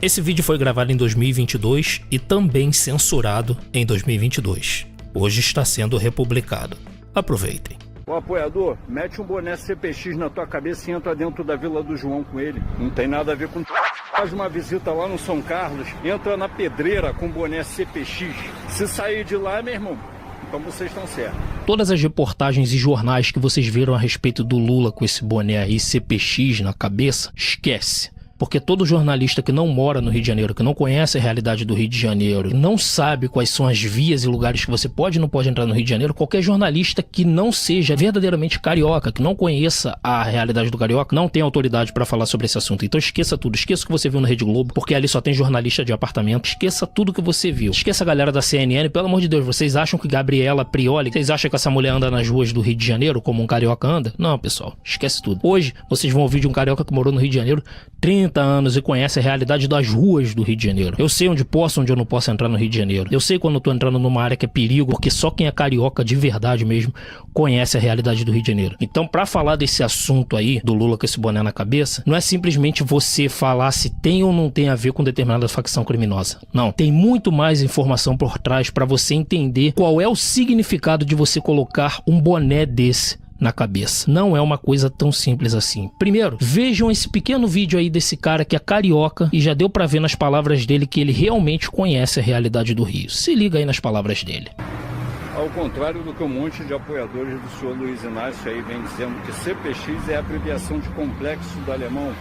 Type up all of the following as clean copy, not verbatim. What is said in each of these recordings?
Esse vídeo foi gravado em 2022 e também censurado em 2022. Hoje está sendo republicado. Aproveitem. Ô apoiador, mete um boné CPX na tua cabeça e entra dentro da Vila do João com ele. Não tem nada a ver com... Faz uma visita lá no São Carlos, entra na pedreira com boné CPX. Se sair de lá, meu irmão, então vocês estão certos. Todas as reportagens e jornais que vocês viram a respeito do Lula com esse boné aí CPX na cabeça, esquece. Porque todo jornalista que não mora no Rio de Janeiro, que não conhece a realidade do Rio de Janeiro, não sabe quais são as vias e lugares que você pode e não pode entrar no Rio de Janeiro, qualquer jornalista que não seja verdadeiramente carioca, que não conheça a realidade do carioca, não tem autoridade para falar sobre esse assunto. Então esqueça tudo, esqueça o que você viu na Rede Globo, porque ali só tem jornalista de apartamento, esqueça tudo que você viu. Esqueça a galera da CNN, pelo amor de Deus, vocês acham que Gabriela Prioli, vocês acham que essa mulher anda nas ruas do Rio de Janeiro como um carioca anda? Não, pessoal, esquece tudo. Hoje, vocês vão ouvir de um carioca que morou no Rio de Janeiro 30 anos e conhece a realidade das ruas do Rio de Janeiro. Eu sei onde posso, onde eu não posso entrar no Rio de Janeiro. Eu sei quando eu tô entrando numa área que é perigo, porque só quem é carioca de verdade mesmo conhece a realidade do Rio de Janeiro. Então, pra falar desse assunto aí, do Lula com esse boné na cabeça, não é simplesmente você falar se tem ou não tem a ver com determinada facção criminosa. Não. Tem muito mais informação por trás pra você entender qual é o significado de você colocar um boné desse na cabeça. Não é uma coisa tão simples assim. Primeiro, vejam esse pequeno vídeo aí desse cara que é carioca e já deu pra ver nas palavras dele que ele realmente conhece a realidade do Rio. Se liga aí nas palavras dele. Ao contrário do que um monte de apoiadores do senhor Luiz Inácio aí vem dizendo que CPX é a abreviação de complexo do alemão,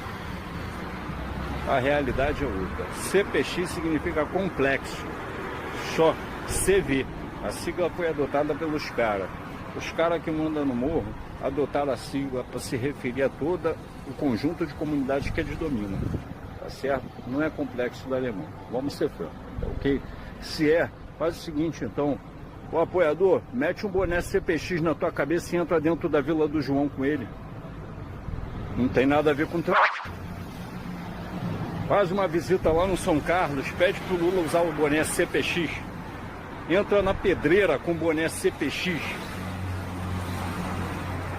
a realidade é outra. CPX significa complexo, só CV. A sigla foi adotada pelos caras. Os caras que mandam no morro adotaram a sigla para se referir a todo o conjunto de comunidades que eles dominam, tá certo? Não é complexo do alemão, vamos ser francos, tá ok? Se é, faz o seguinte então, o apoiador, mete um boné CPX na tua cabeça e entra dentro da Vila do João com ele. Não tem nada a ver com tráfico. Faz uma visita lá no São Carlos, pede pro Lula usar o boné CPX. Entra na pedreira com o boné CPX.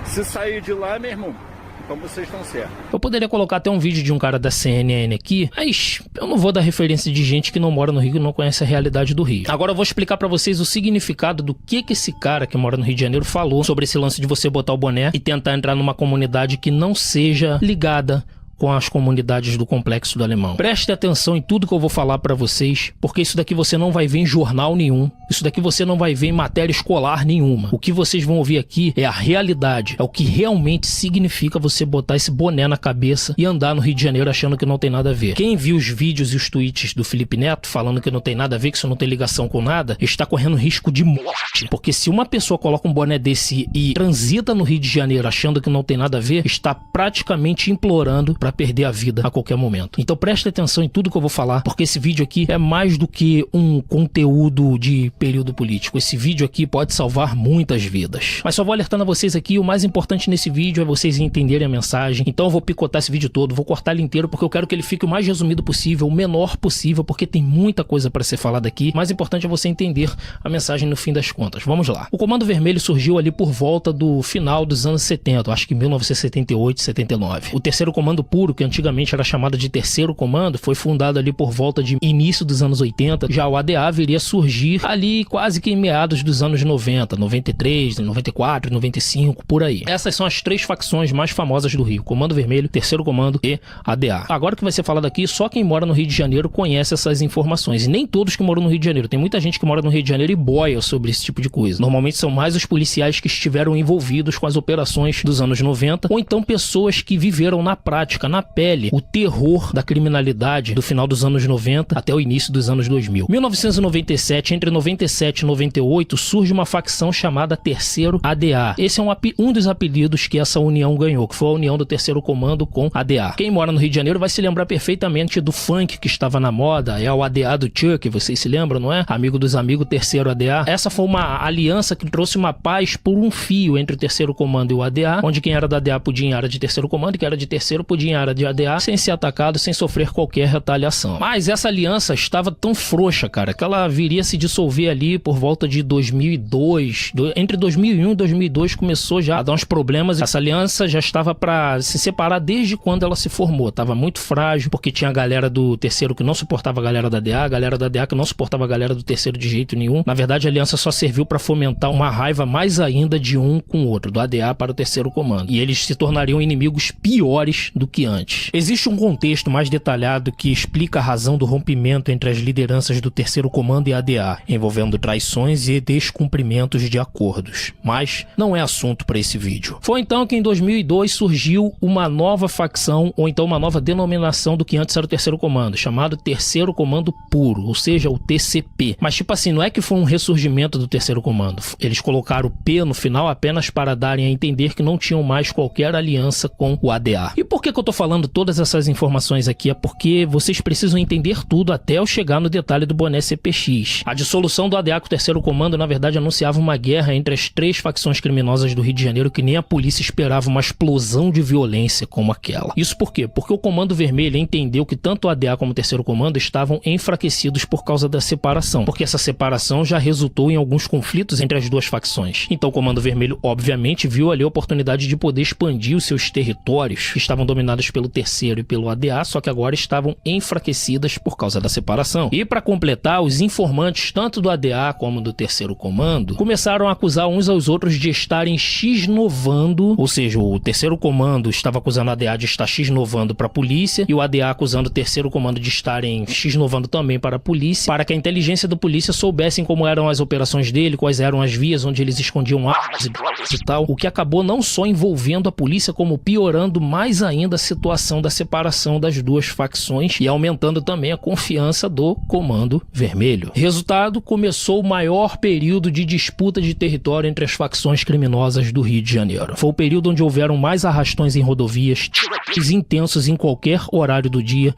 Se sair de lá, meu irmão, então vocês estão certos. Eu poderia colocar até um vídeo de um cara da CNN aqui, mas eu não vou dar referência de gente que não mora no Rio e não conhece a realidade do Rio. Agora eu vou explicar pra vocês o significado do que esse cara que mora no Rio de Janeiro falou sobre esse lance de você botar o boné e tentar entrar numa comunidade que não seja ligada com as comunidades do Complexo do Alemão. Preste atenção em tudo que eu vou falar pra vocês, porque isso daqui você não vai ver em jornal nenhum, isso daqui você não vai ver em matéria escolar nenhuma. O que vocês vão ouvir aqui é a realidade, é o que realmente significa você botar esse boné na cabeça e andar no Rio de Janeiro achando que não tem nada a ver. Quem viu os vídeos e os tweets do Felipe Neto falando que não tem nada a ver, que isso não tem ligação com nada, está correndo risco de morte. Porque se uma pessoa coloca um boné desse e transita no Rio de Janeiro achando que não tem nada a ver, está praticamente implorando para perder a vida a qualquer momento. Então preste atenção em tudo que eu vou falar, porque esse vídeo aqui é mais do que um conteúdo de período político. Esse vídeo aqui pode salvar muitas vidas. Mas só vou alertando a vocês aqui, o mais importante nesse vídeo é vocês entenderem a mensagem. Então eu vou picotar esse vídeo todo, vou cortar ele inteiro, porque eu quero que ele fique o mais resumido possível, o menor possível, porque tem muita coisa para ser falada aqui. O mais importante é você entender a mensagem no fim das contas. Vamos lá. O Comando Vermelho surgiu ali por volta do final dos anos 70, acho que 1978, 79. O terceiro comando puro, que antigamente era chamado de terceiro comando, foi fundado ali por volta de início dos anos 80. Já o ADA viria a surgir ali quase que em meados dos anos 90, 93, 94, 95, por aí. Essas são as três facções mais famosas do Rio: Comando Vermelho, Terceiro Comando e ADA. Agora que vai ser falado aqui, só quem mora no Rio de Janeiro conhece essas informações, e nem todos que moram no Rio de Janeiro. Tem muita gente que mora no Rio de Janeiro e boia sobre esse tipo de coisa. Normalmente são mais os policiais que estiveram envolvidos com as operações dos anos 90, ou então pessoas que viveram na prática, na pele, o terror da criminalidade do final dos anos 90 até o início dos anos 2000. 1997, entre 97 e 98, surge uma facção chamada Terceiro ADA. Esse é um dos apelidos que essa união ganhou, que foi a união do Terceiro Comando com ADA. Quem mora no Rio de Janeiro vai se lembrar perfeitamente do funk que estava na moda, é o ADA do Chuck, vocês se lembram, não é? Amigo dos amigos, Terceiro ADA. Essa foi uma aliança que trouxe uma paz por um fio entre o Terceiro Comando e o ADA, onde quem era da ADA podia ir em área de Terceiro Comando e quem era de Terceiro podia ir em em área de ADA sem ser atacado, sem sofrer qualquer retaliação. Mas essa aliança estava tão frouxa, cara, que ela viria a se dissolver ali por volta de 2002. Entre 2001 e 2002 começou já a dar uns problemas. Essa aliança já estava para se separar desde quando ela se formou. Tava muito frágil, porque tinha a galera do terceiro que não suportava a galera da ADA, a galera da ADA que não suportava a galera do terceiro de jeito nenhum. Na verdade, a aliança só serviu para fomentar uma raiva mais ainda de um com o outro, do ADA para o terceiro comando. E eles se tornariam inimigos piores do que antes. Existe um contexto mais detalhado que explica a razão do rompimento entre as lideranças do terceiro comando e a ADA, envolvendo traições e descumprimentos de acordos. Mas não é assunto para esse vídeo. Foi então que em 2002 surgiu uma nova facção, ou então uma nova denominação do que antes era o terceiro comando, chamado Terceiro Comando Puro, ou seja, o TCP. Mas tipo assim, não é que foi um ressurgimento do terceiro comando. Eles colocaram o P no final apenas para darem a entender que não tinham mais qualquer aliança com o ADA. E por que eu tô falando todas essas informações aqui? É porque vocês precisam entender tudo até eu chegar no detalhe do boné CPX. A dissolução do ADA com o terceiro comando, na verdade, anunciava uma guerra entre as três facções criminosas do Rio de Janeiro que nem a polícia esperava uma explosão de violência como aquela. Isso por quê? Porque o Comando Vermelho entendeu que tanto o ADA como o terceiro comando estavam enfraquecidos por causa da separação, porque essa separação já resultou em alguns conflitos entre as duas facções. Então o Comando Vermelho, obviamente, viu ali a oportunidade de poder expandir os seus territórios, que estavam dominados pelo terceiro e pelo ADA, só que agora estavam enfraquecidas por causa da separação. E para completar, os informantes, tanto do ADA como do terceiro comando, começaram a acusar uns aos outros de estarem x-novando, ou seja, o terceiro comando estava acusando o ADA de estar x-novando para a polícia, e o ADA acusando o terceiro comando de estarem x-novando também para a polícia, para que a inteligência da polícia soubessem como eram as operações dele, quais eram as vias onde eles escondiam armas e tal, o que acabou não só envolvendo a polícia, como piorando mais ainda a situação da separação das duas facções e aumentando também a confiança do Comando Vermelho. Resultado, começou o maior período de disputa de território entre as facções criminosas do Rio de Janeiro. Foi o período onde houveram mais arrastões em rodovias, tiros intensos em qualquer horário do dia,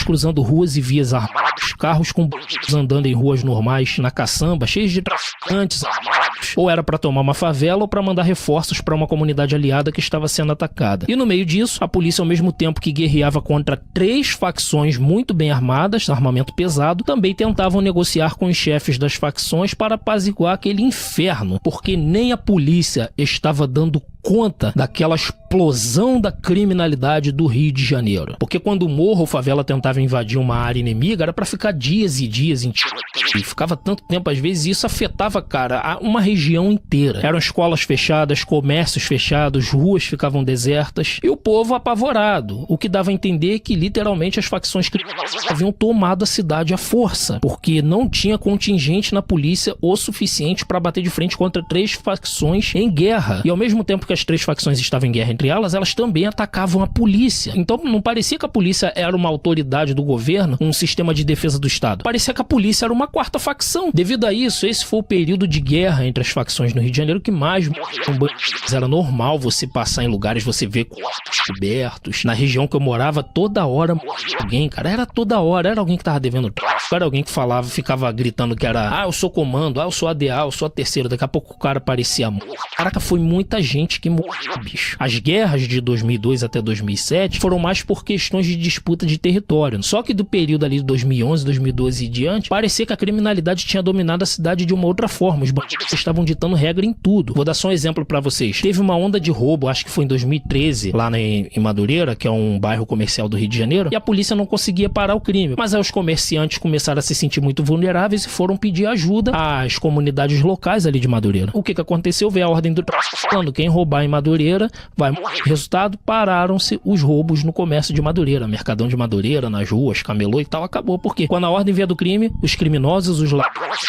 cruzando ruas e vias armados, carros com andando em ruas normais, na caçamba, cheios de traficantes armados, ou era para tomar uma favela ou para mandar reforços para uma comunidade aliada que estava sendo atacada. E no meio disso, a polícia, ao mesmo tempo que guerreava contra três facções muito bem armadas, armamento pesado, também tentavam negociar com os chefes das facções para apaziguar aquele inferno, porque nem a polícia estava dando conta daquela explosão da criminalidade do Rio de Janeiro. Porque quando o morro ou favela tentava invadir uma área inimiga, era pra ficar dias e dias em tiroteio. E ficava tanto tempo, às vezes, e isso afetava, cara, uma região inteira. Eram escolas fechadas, comércios fechados, ruas ficavam desertas e o povo apavorado. O que dava a entender que, literalmente, as facções criminosas haviam tomado a cidade à força, porque não tinha contingente na polícia o suficiente para bater de frente contra três facções em guerra. E ao mesmo tempo que as três facções estavam em guerra entre elas, elas também atacavam a polícia. Então não parecia que a polícia era uma autoridade do governo, um sistema de defesa do Estado. Parecia que a polícia era uma quarta facção. Devido a isso, esse foi o período de guerra entre as facções no Rio de Janeiro que mais morriam bandidos. Era normal você passar em lugares, você ver corpos cobertos. Na região que eu morava, toda hora morria alguém, cara. Era toda hora. Era alguém que tava devendo tráfico, era alguém que falava, ficava gritando que era, eu sou comando, eu sou ADA, eu sou a terceira. Daqui a pouco o cara parecia morto. Caraca, foi muita gente que morreu, bicho. As guerras de 2002 até 2007 foram mais por questões de disputa de território. Só que do período ali de 2011, 2012 e diante, parecia que a criminalidade tinha dominado a cidade de uma outra forma. Os bandidos estavam ditando regra em tudo. Vou dar só um exemplo pra vocês. Teve uma onda de roubo, acho que foi em 2013, lá em Madureira, que é um bairro comercial do Rio de Janeiro, e a polícia não conseguia parar o crime. Mas aí os comerciantes começaram a se sentir muito vulneráveis e foram pedir ajuda às comunidades locais ali de Madureira. O que aconteceu? Veio a ordem do tráfico falando, quem roubar em Madureira vai morrer. Resultado, pararam-se os roubos no comércio de Madureira, Mercadão de Madureira, nas ruas, camelô e tal, acabou. Porque quando a ordem veio do crime, os criminosos, os ladrões,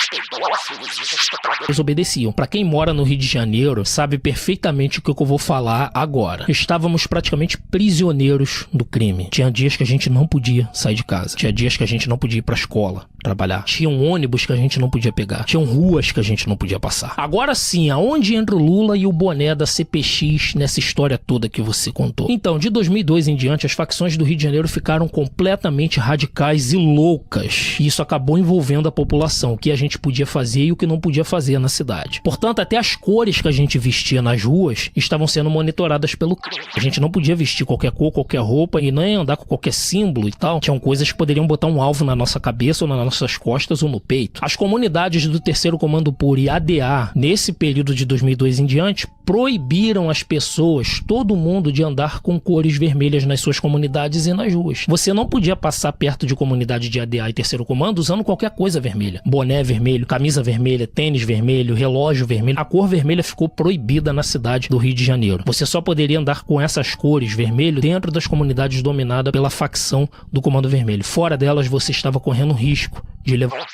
eles obedeciam. Pra quem mora no Rio de Janeiro, sabe perfeitamente o que eu vou falar agora. Estávamos praticamente prisioneiros do crime. Tinha dias que a gente não podia sair de casa. Tinha dias que a gente não podia ir pra escola. trabalhar. Tinha um ônibus que a gente não podia pegar. Tinham ruas que a gente não podia passar. Agora sim, aonde entra o Lula e o boné da CPX nessa história toda que você contou? Então, de 2002 em diante, as facções do Rio de Janeiro ficaram completamente radicais e loucas. E isso acabou envolvendo a população, o que a gente podia fazer e o que não podia fazer na cidade. Portanto, até as cores que a gente vestia nas ruas estavam sendo monitoradas pelo c****. A gente não podia vestir qualquer cor, qualquer roupa e nem andar com qualquer símbolo e tal. Tinham coisas que poderiam botar um alvo na nossa cabeça ou nas nossas costas ou no peito. As comunidades do Terceiro Comando Puro e ADA, nesse período de 2002 em diante, proibiram as pessoas, todo mundo, de andar com cores vermelhas nas suas comunidades e nas ruas. Você não podia passar perto de comunidade de ADA e Terceiro Comando usando qualquer coisa vermelha. Boné vermelho, camisa vermelha, tênis vermelho, relógio vermelho. A cor vermelha ficou proibida na cidade do Rio de Janeiro. Você só poderia andar com essas cores vermelho dentro das comunidades dominadas pela facção do Comando Vermelho. Fora delas, você estava correndo risco de levar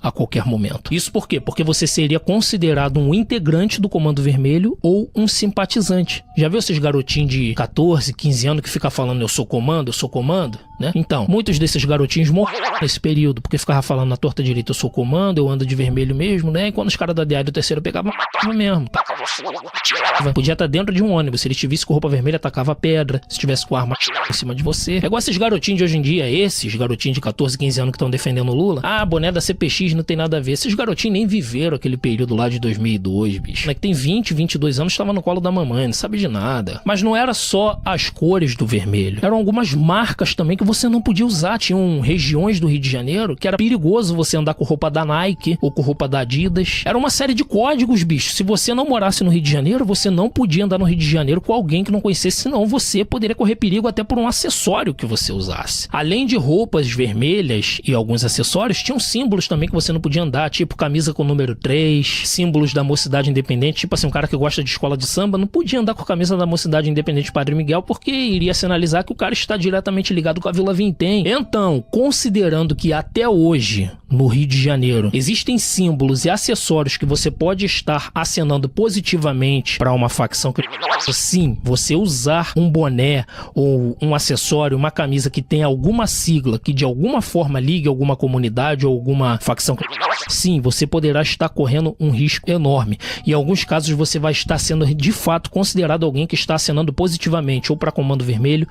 a qualquer momento. Isso por quê? Porque você seria considerado um integrante do Comando Vermelho ou um simpatizante. Já viu esses garotinhos de 14, 15 anos que ficam falando eu sou comando, né? Então, muitos desses garotinhos morreram nesse período, porque ficava falando na torta direita eu sou comando, eu ando de vermelho mesmo, né? E quando os caras da DA do Terceiro pegavam, matava mesmo. Podia estar dentro de um ônibus, se ele estivesse com roupa vermelha, atacava pedra, se estivesse com arma em cima de você. É igual esses garotinhos de hoje em dia, esses garotinhos de 14, 15 anos que estão defendendo o Lula. Ah, boné da CPX não tem nada a ver. Esses garotinhos nem viveram aquele período lá de 2002, bicho. Que tem 20, 22 anos, estava no colo da mamãe, não sabe de nada. Mas não era só as cores do vermelho. Eram algumas marcas também que você não podia usar. Tinham regiões do Rio de Janeiro que era perigoso você andar com roupa da Nike ou com roupa da Adidas. Era uma série de códigos, bicho. Se você não morasse no Rio de Janeiro, você não podia andar no Rio de Janeiro com alguém que não conhecesse, senão você poderia correr perigo até por um acessório que você usasse. Além de roupas vermelhas e alguns acessórios, tinham símbolos também que você não podia andar, tipo camisa com o número 3, símbolos da Mocidade Independente, tipo assim, um cara que gosta de escola de samba não podia andar com a camisa da Mocidade Independente Padre Miguel, porque iria sinalizar que o cara está diretamente ligado com a Vila Vintém. Então, considerando que até hoje, no Rio de Janeiro, existem símbolos e acessórios que você pode estar acenando positivamente para uma facção criminosa, sim, você usar um boné ou um acessório, uma camisa que tenha alguma sigla que de alguma forma ligue alguma comunidade ou alguma facção criminosa, sim, você poderá estar correndo um risco enorme. Em alguns casos você vai estar sendo de fato considerado alguém que está acenando positivamente ou para Comando Vermelho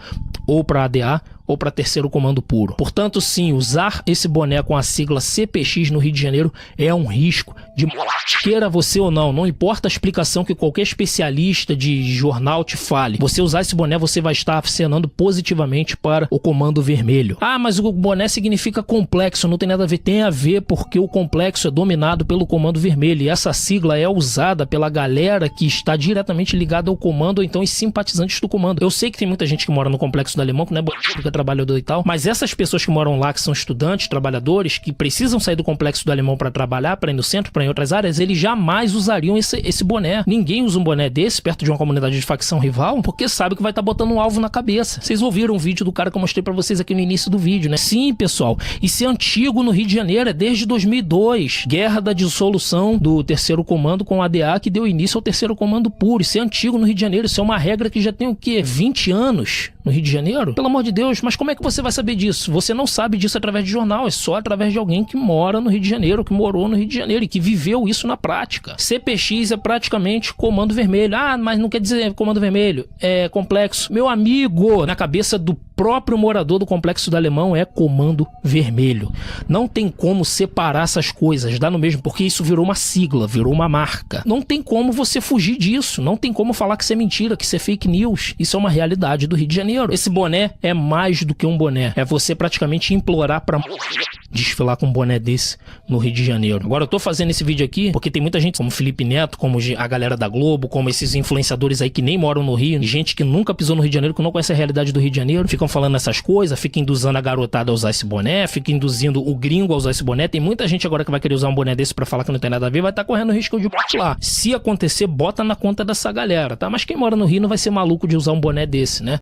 ou para ADA ou para Terceiro Comando Puro. Portanto, sim, usar esse boné com a sigla CPX no Rio de Janeiro é um risco de morte. Queira você ou não, não importa a explicação que qualquer especialista de jornal te fale. Você usar esse boné, você vai estar acenando positivamente para o Comando Vermelho. Ah, mas o boné significa complexo, não tem nada a ver. Tem a ver porque o complexo é dominado pelo Comando Vermelho e essa sigla é usada pela galera que está diretamente ligada ao comando ou então os simpatizantes do comando. Eu sei que tem muita gente que mora no Complexo do Alemão, que não é bonito, que é trabalhador e tal, mas essas pessoas que moram lá, que são estudantes, trabalhadores, que precisam sair do Complexo do Alemão para trabalhar, para ir no centro, para ir em outras áreas, eles jamais usariam esse boné. Ninguém usa um boné desse perto de uma comunidade de facção rival, porque sabe que vai estar botando um alvo na cabeça. Vocês ouviram o vídeo do cara que eu mostrei para vocês aqui no início do vídeo, né? Sim, pessoal, isso é antigo no Rio de Janeiro, é desde 2002. Guerra da dissolução do Terceiro Comando com o ADA que deu início ao Terceiro Comando Puro. Isso é antigo no Rio de Janeiro, isso é uma regra que já tem o quê? 20 anos no Rio de Janeiro? Pelo amor de Deus, mas como é que você vai saber disso? Você não sabe disso através de jornal, é só através de alguém que mora no Rio de Janeiro, que morou no Rio de Janeiro e que viveu isso na prática. CPX é praticamente Comando Vermelho. Ah, mas não quer dizer Comando Vermelho, é complexo. Meu amigo, na cabeça do próprio morador do Complexo do Alemão é Comando Vermelho. Não tem como separar essas coisas, dá no mesmo, porque isso virou uma sigla, virou uma marca. Não tem como você fugir disso, não tem como falar que isso é mentira, que isso é fake news. Isso é uma realidade do Rio de Janeiro. Esse boné é mais do que um boné, é você praticamente implorar pra morrer desfilar com um boné desse no Rio de Janeiro. Agora eu tô fazendo esse vídeo aqui porque tem muita gente como Felipe Neto, como a galera da Globo, como esses influenciadores aí que nem moram no Rio, gente que nunca pisou no Rio de Janeiro, que não conhece a realidade do Rio de Janeiro, ficam falando essas coisas, ficam induzindo a garotada a usar esse boné, ficam induzindo o gringo a usar esse boné. Tem muita gente agora que vai querer usar um boné desse pra falar que não tem nada a ver, vai estar correndo risco de morte lá. Se acontecer, bota na conta dessa galera, tá? Mas quem mora no Rio não vai ser maluco de usar um boné desse, né?